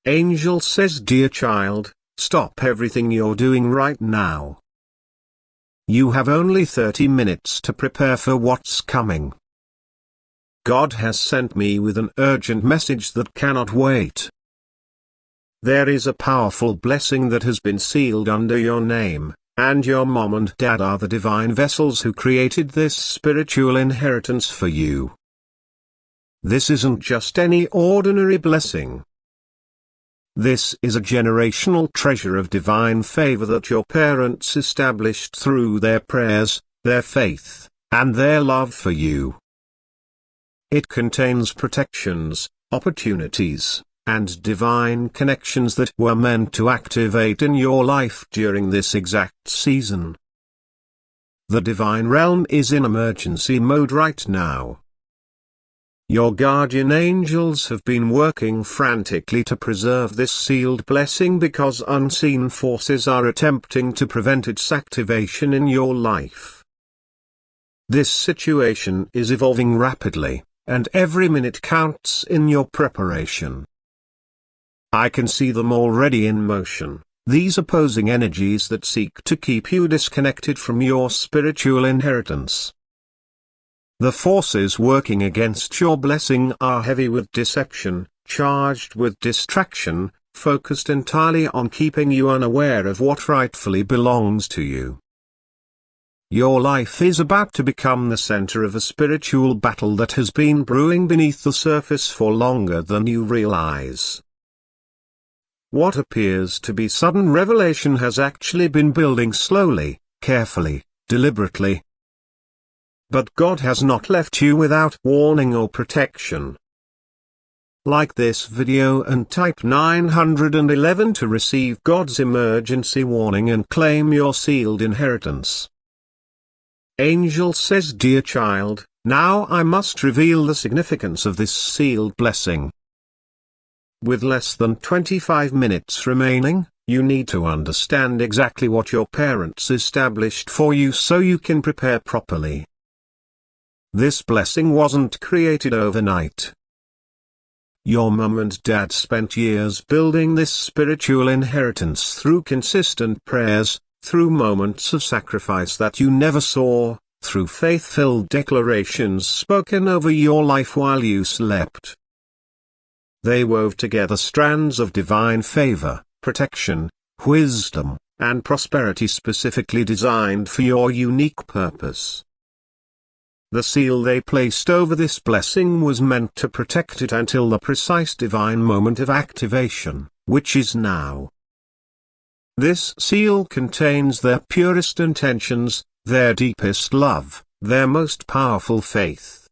Angel says, dear child, stop everything you're doing right now. You have only 30 minutes to prepare for what's coming. God has sent me with an urgent message that cannot wait. There is a powerful blessing that has been sealed under your name, and your mom and dad are the divine vessels who created this spiritual inheritance for you. This isn't just any ordinary blessing. This is a generational treasure of divine favor that your parents established through their prayers, their faith, and their love for you. It contains protections, opportunities, and divine connections that were meant to activate in your life during this exact season. The divine realm is in emergency mode right now. Your guardian angels have been working frantically to preserve this sealed blessing because unseen forces are attempting to prevent its activation in your life. This situation is evolving rapidly, and every minute counts in your preparation. I can see them already in motion, these opposing energies that seek to keep you disconnected from your spiritual inheritance. The forces working against your blessing are heavy with deception, charged with distraction, focused entirely on keeping you unaware of what rightfully belongs to you. Your life is about to become the center of a spiritual battle that has been brewing beneath the surface for longer than you realize. What appears to be sudden revelation has actually been building slowly, carefully, deliberately. But God has not left you without warning or protection. Like this video and type 911 to receive God's emergency warning and claim your sealed inheritance. Angel says, dear child, now I must reveal the significance of this sealed blessing. With less than 25 minutes remaining, you need to understand exactly what your parents established for you so you can prepare properly. This blessing wasn't created overnight. Your mum and dad spent years building this spiritual inheritance through consistent prayers, through moments of sacrifice that you never saw, through faith-filled declarations spoken over your life while you slept. They wove together strands of divine favor, protection, wisdom, and prosperity specifically designed for your unique purpose. The seal they placed over this blessing was meant to protect it until the precise divine moment of activation, which is now. This seal contains their purest intentions, their deepest love, their most powerful faith.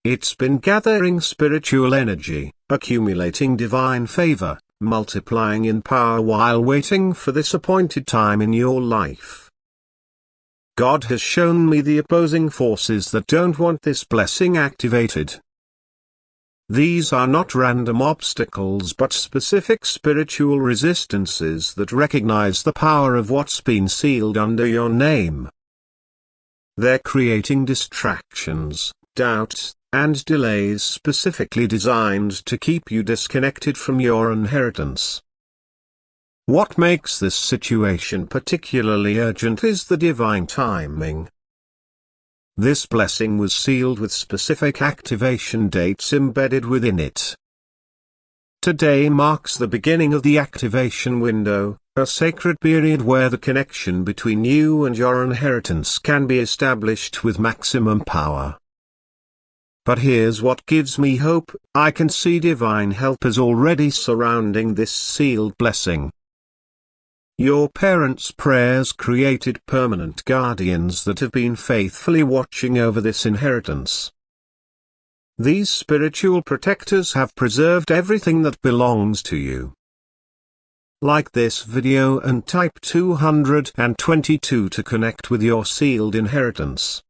It's been gathering spiritual energy, accumulating divine favor, multiplying in power while waiting for this appointed time in your life. God has shown me the opposing forces that don't want this blessing activated. These are not random obstacles but specific spiritual resistances that recognize the power of what's been sealed under your name. They're creating distractions, doubts, and delays specifically designed to keep you disconnected from your inheritance. What makes this situation particularly urgent is the divine timing. This blessing was sealed with specific activation dates embedded within it. Today marks the beginning of the activation window, a sacred period where the connection between you and your inheritance can be established with maximum power. But here's what gives me hope: I can see divine helpers already surrounding this sealed blessing. Your parents' prayers created permanent guardians that have been faithfully watching over this inheritance. These spiritual protectors have preserved everything that belongs to you. Like this video and type 222 to connect with your sealed inheritance.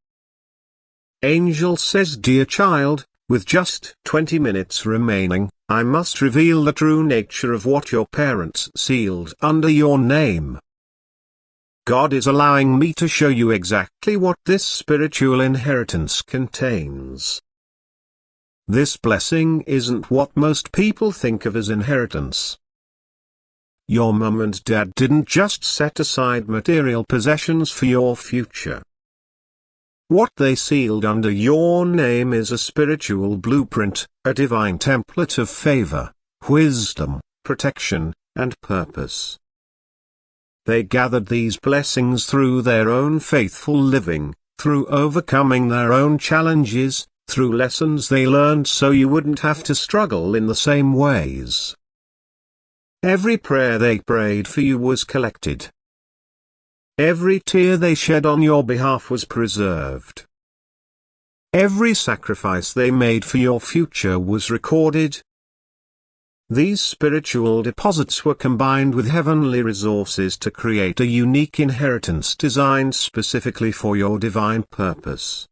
Angel says, dear child, with just 20 minutes remaining, I must reveal the true nature of what your parents sealed under your name. God is allowing me to show you exactly what this spiritual inheritance contains. This blessing isn't what most people think of as inheritance. Your mum and dad didn't just set aside material possessions for your future. What they sealed under your name is a spiritual blueprint, a divine template of favor, wisdom, protection, and purpose. They gathered these blessings through their own faithful living, through overcoming their own challenges, through lessons they learned so you wouldn't have to struggle in the same ways. Every prayer they prayed for you was collected. Every tear they shed on your behalf was preserved. Every sacrifice they made for your future was recorded. These spiritual deposits were combined with heavenly resources to create a unique inheritance designed specifically for your divine purpose.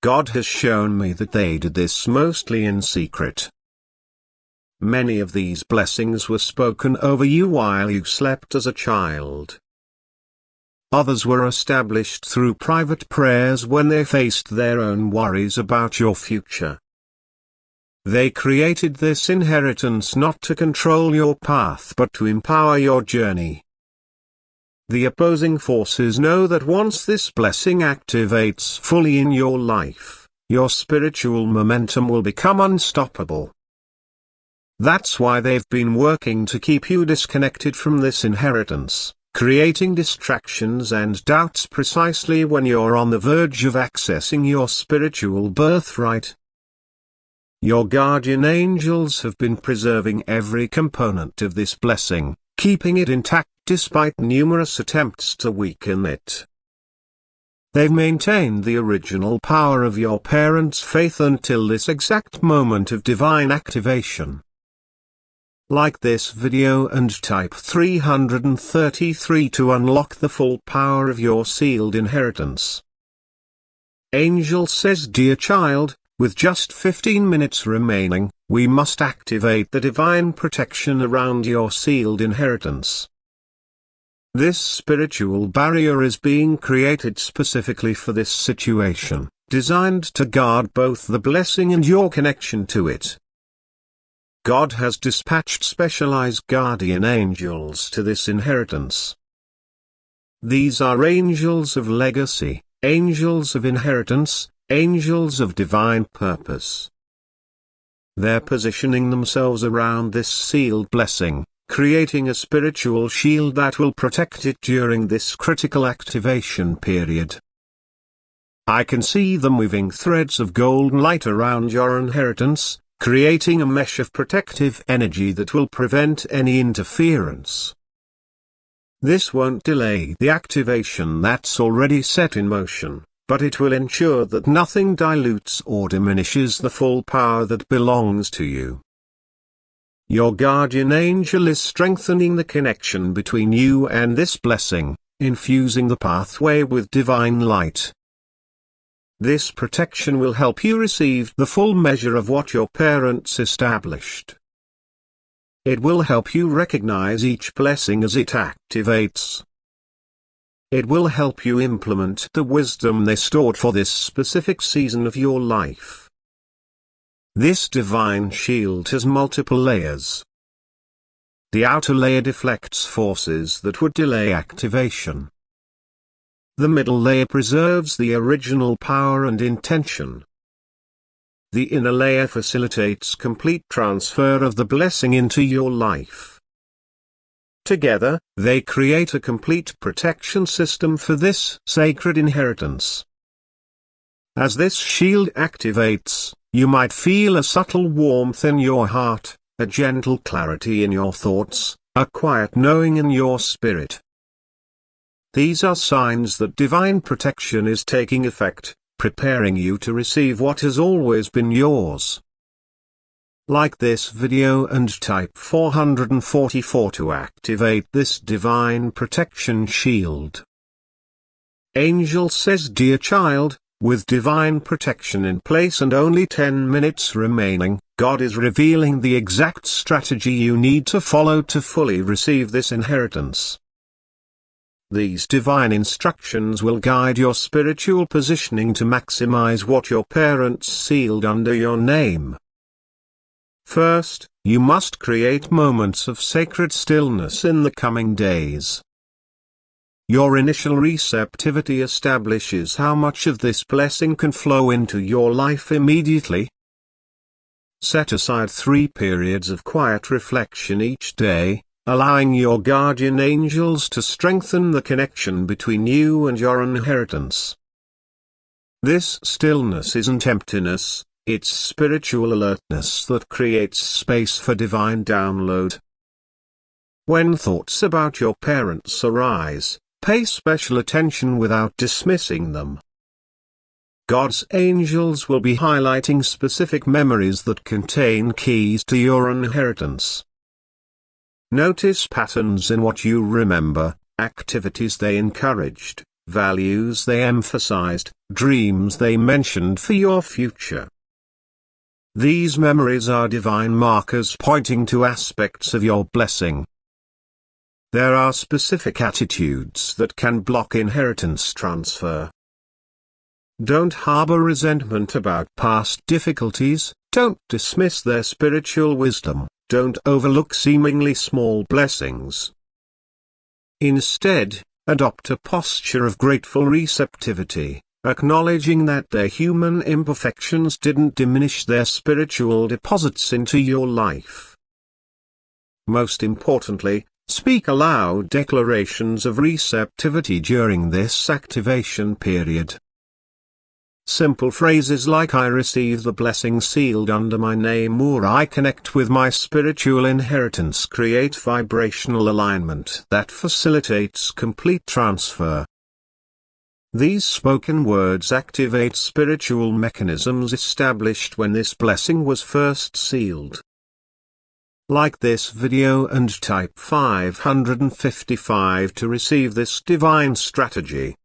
God has shown me that they did this mostly in secret. Many of these blessings were spoken over you while you slept as a child. Others were established through private prayers when they faced their own worries about your future. They created this inheritance not to control your path but to empower your journey. The opposing forces know that once this blessing activates fully in your life, your spiritual momentum will become unstoppable. That's why they've been working to keep you disconnected from this inheritance, creating distractions and doubts precisely when you're on the verge of accessing your spiritual birthright. Your guardian angels have been preserving every component of this blessing, keeping it intact despite numerous attempts to weaken it. They've maintained the original power of your parents' faith until this exact moment of divine activation. Like this video and type 333 to unlock the full power of your sealed inheritance. Angel says, "Dear child, with just 15 minutes remaining, we must activate the divine protection around your sealed inheritance. This spiritual barrier is being created specifically for this situation, designed to guard both the blessing and your connection to it. God has dispatched specialized guardian angels to this inheritance. These are angels of legacy, angels of inheritance, angels of divine purpose. They're positioning themselves around this sealed blessing, creating a spiritual shield that will protect it during this critical activation period. I can see them weaving threads of golden light around your inheritance, creating a mesh of protective energy that will prevent any interference. This won't delay the activation that's already set in motion, but it will ensure that nothing dilutes or diminishes the full power that belongs to you. Your guardian angel is strengthening the connection between you and this blessing, infusing the pathway with divine light. This protection will help you receive the full measure of what your parents established. It will help you recognize each blessing as it activates. It will help you implement the wisdom they stored for this specific season of your life. This divine shield has multiple layers. The outer layer deflects forces that would delay activation. The middle layer preserves the original power and intention. The inner layer facilitates complete transfer of the blessing into your life. Together, they create a complete protection system for this sacred inheritance. As this shield activates, you might feel a subtle warmth in your heart, a gentle clarity in your thoughts, a quiet knowing in your spirit. These are signs that divine protection is taking effect, preparing you to receive what has always been yours. Like this video and type 444 to activate this divine protection shield. Angel says, "Dear child, with divine protection in place and only 10 minutes remaining, God is revealing the exact strategy you need to follow to fully receive this inheritance. These divine instructions will guide your spiritual positioning to maximize what your parents sealed under your name. First, you must create moments of sacred stillness in the coming days. Your initial receptivity establishes how much of this blessing can flow into your life immediately. Set aside 3 periods of quiet reflection each day, allowing your guardian angels to strengthen the connection between you and your inheritance. This stillness isn't emptiness, it's spiritual alertness that creates space for divine download. When thoughts about your parents arise, pay special attention without dismissing them. God's angels will be highlighting specific memories that contain keys to your inheritance. Notice patterns in what you remember, activities they encouraged, values they emphasized, dreams they mentioned for your future. These memories are divine markers pointing to aspects of your blessing. There are specific attitudes that can block inheritance transfer. Don't harbor resentment about past difficulties, don't dismiss their spiritual wisdom, don't overlook seemingly small blessings. Instead, adopt a posture of grateful receptivity, acknowledging that their human imperfections didn't diminish their spiritual deposits into your life. Most importantly, speak aloud declarations of receptivity during this activation period. Simple phrases like "I receive the blessing sealed under my name" or "I connect with my spiritual inheritance" create vibrational alignment that facilitates complete transfer. These spoken words activate spiritual mechanisms established when this blessing was first sealed. Like this video and type 555 to receive this divine strategy.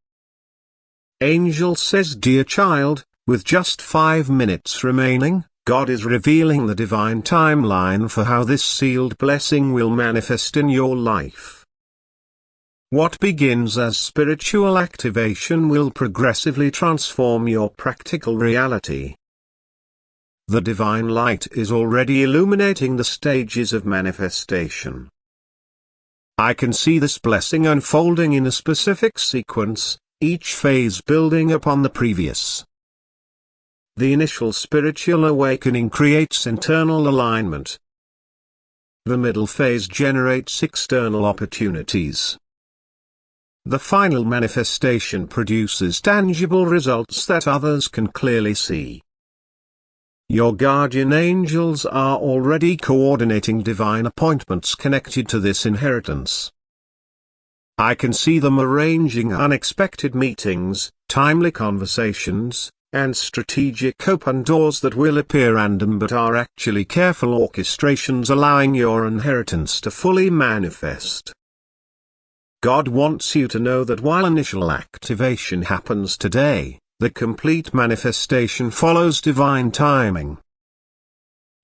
Angel says, "Dear child, with just 5 minutes remaining, God is revealing the divine timeline for how this sealed blessing will manifest in your life. What begins as spiritual activation will progressively transform your practical reality. The divine light is already illuminating the stages of manifestation. I can see this blessing unfolding in a specific sequence, each phase building upon the previous. The initial spiritual awakening creates internal alignment. The middle phase generates external opportunities. The final manifestation produces tangible results that others can clearly see. Your guardian angels are already coordinating divine appointments connected to this inheritance. I can see them arranging unexpected meetings, timely conversations, and strategic open doors that will appear random but are actually careful orchestrations allowing your inheritance to fully manifest. God wants you to know that while initial activation happens today, the complete manifestation follows divine timing.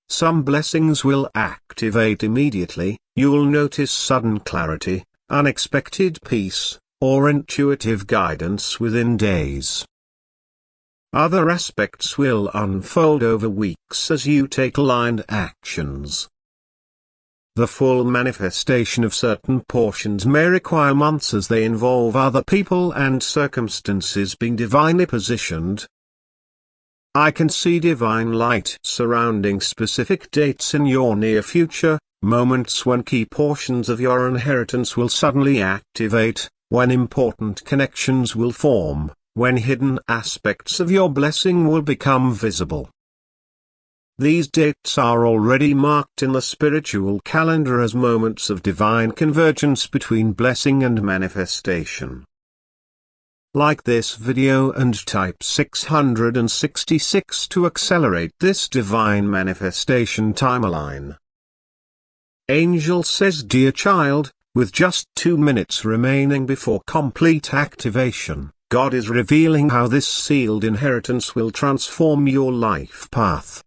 Some blessings will activate immediately, you'll notice sudden clarity, unexpected peace, or intuitive guidance within days. Other aspects will unfold over weeks as you take aligned actions. The full manifestation of certain portions may require months as they involve other people and circumstances being divinely positioned. I can see divine light surrounding specific dates in your near future, moments when key portions of your inheritance will suddenly activate, when important connections will form, when hidden aspects of your blessing will become visible. These dates are already marked in the spiritual calendar as moments of divine convergence between blessing and manifestation. Like this video and type 666 to accelerate this divine manifestation timeline. Angel says, "Dear child, with just 2 minutes remaining before complete activation, God is revealing how this sealed inheritance will transform your life path.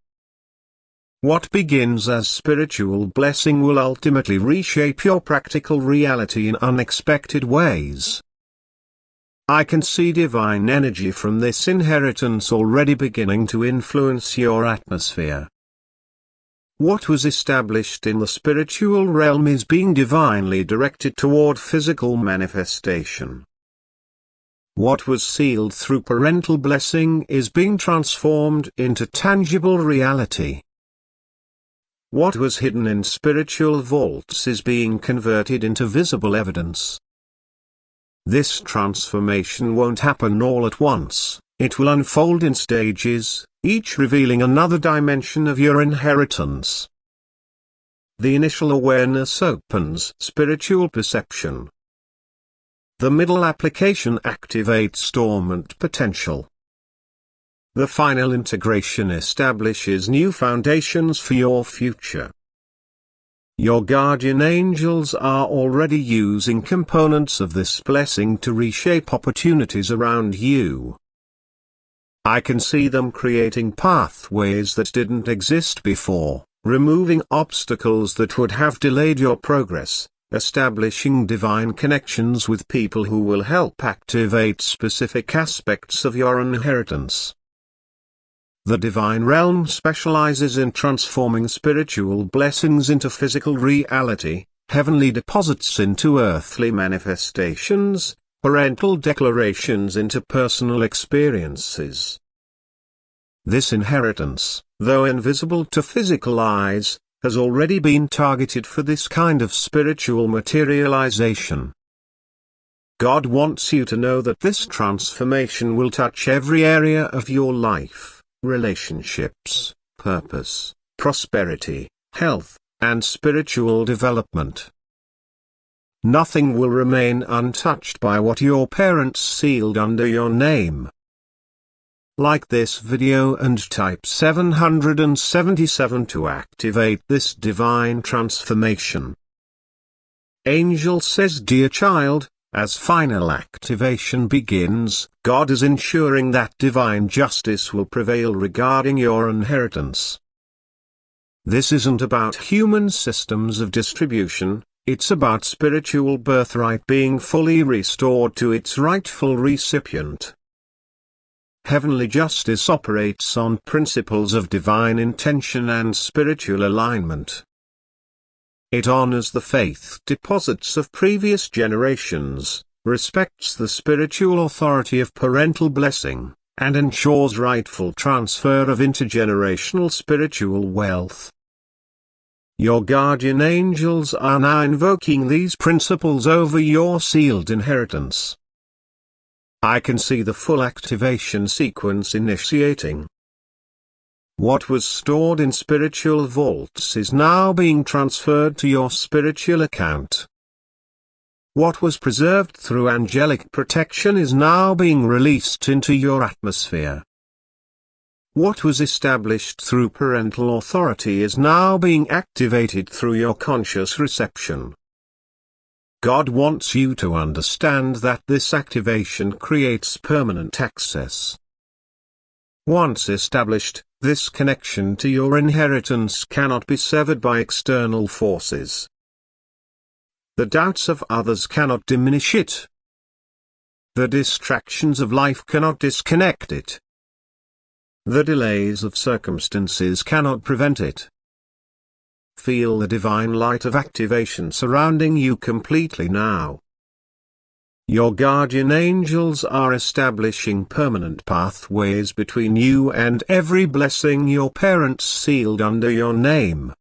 What begins as spiritual blessing will ultimately reshape your practical reality in unexpected ways. I can see divine energy from this inheritance already beginning to influence your atmosphere. What was established in the spiritual realm is being divinely directed toward physical manifestation. What was sealed through parental blessing is being transformed into tangible reality. What was hidden in spiritual vaults is being converted into visible evidence. This transformation won't happen all at once, it will unfold in stages, each revealing another dimension of your inheritance. The initial awareness opens spiritual perception. The middle application activates dormant potential. The final integration establishes new foundations for your future. Your guardian angels are already using components of this blessing to reshape opportunities around you. I can see them creating pathways that didn't exist before, removing obstacles that would have delayed your progress, establishing divine connections with people who will help activate specific aspects of your inheritance. The divine realm specializes in transforming spiritual blessings into physical reality, heavenly deposits into earthly manifestations, parental declarations into personal experiences. This inheritance, though invisible to physical eyes, has already been targeted for this kind of spiritual materialization. God wants you to know that this transformation will touch every area of your life. Relationships, purpose, prosperity, health, and spiritual development. Nothing will remain untouched by what your parents sealed under your name. Like this video and type 777 to activate this divine transformation. Angel says, dear child, as final activation begins, God is ensuring that divine justice will prevail regarding your inheritance. This isn't about human systems of distribution, it's about spiritual birthright being fully restored to its rightful recipient. Heavenly justice operates on principles of divine intention and spiritual alignment. It honors the faith deposits of previous generations, respects the spiritual authority of parental blessing, and ensures rightful transfer of intergenerational spiritual wealth. Your guardian angels are now invoking these principles over your sealed inheritance. I can see the full activation sequence initiating. What was stored in spiritual vaults is now being transferred to your spiritual account. What was preserved through angelic protection is now being released into your atmosphere. What was established through parental authority is now being activated through your conscious reception. God wants you to understand that this activation creates permanent access. Once established, this connection to your inheritance cannot be severed by external forces. The doubts of others cannot diminish it. The distractions of life cannot disconnect it. The delays of circumstances cannot prevent it. Feel the divine light of activation surrounding you completely now. Your guardian angels are establishing permanent pathways between you and every blessing your parents sealed under your name.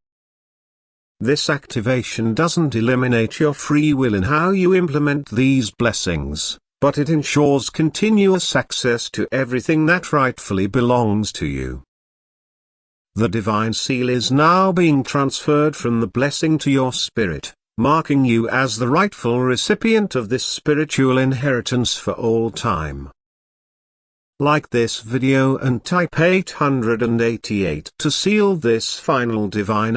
This activation doesn't eliminate your free will in how you implement these blessings, but it ensures continuous access to everything that rightfully belongs to you. The divine seal is now being transferred from the blessing to your spirit, marking you as the rightful recipient of this spiritual inheritance for all time. Like this video and type 888 to seal this final divine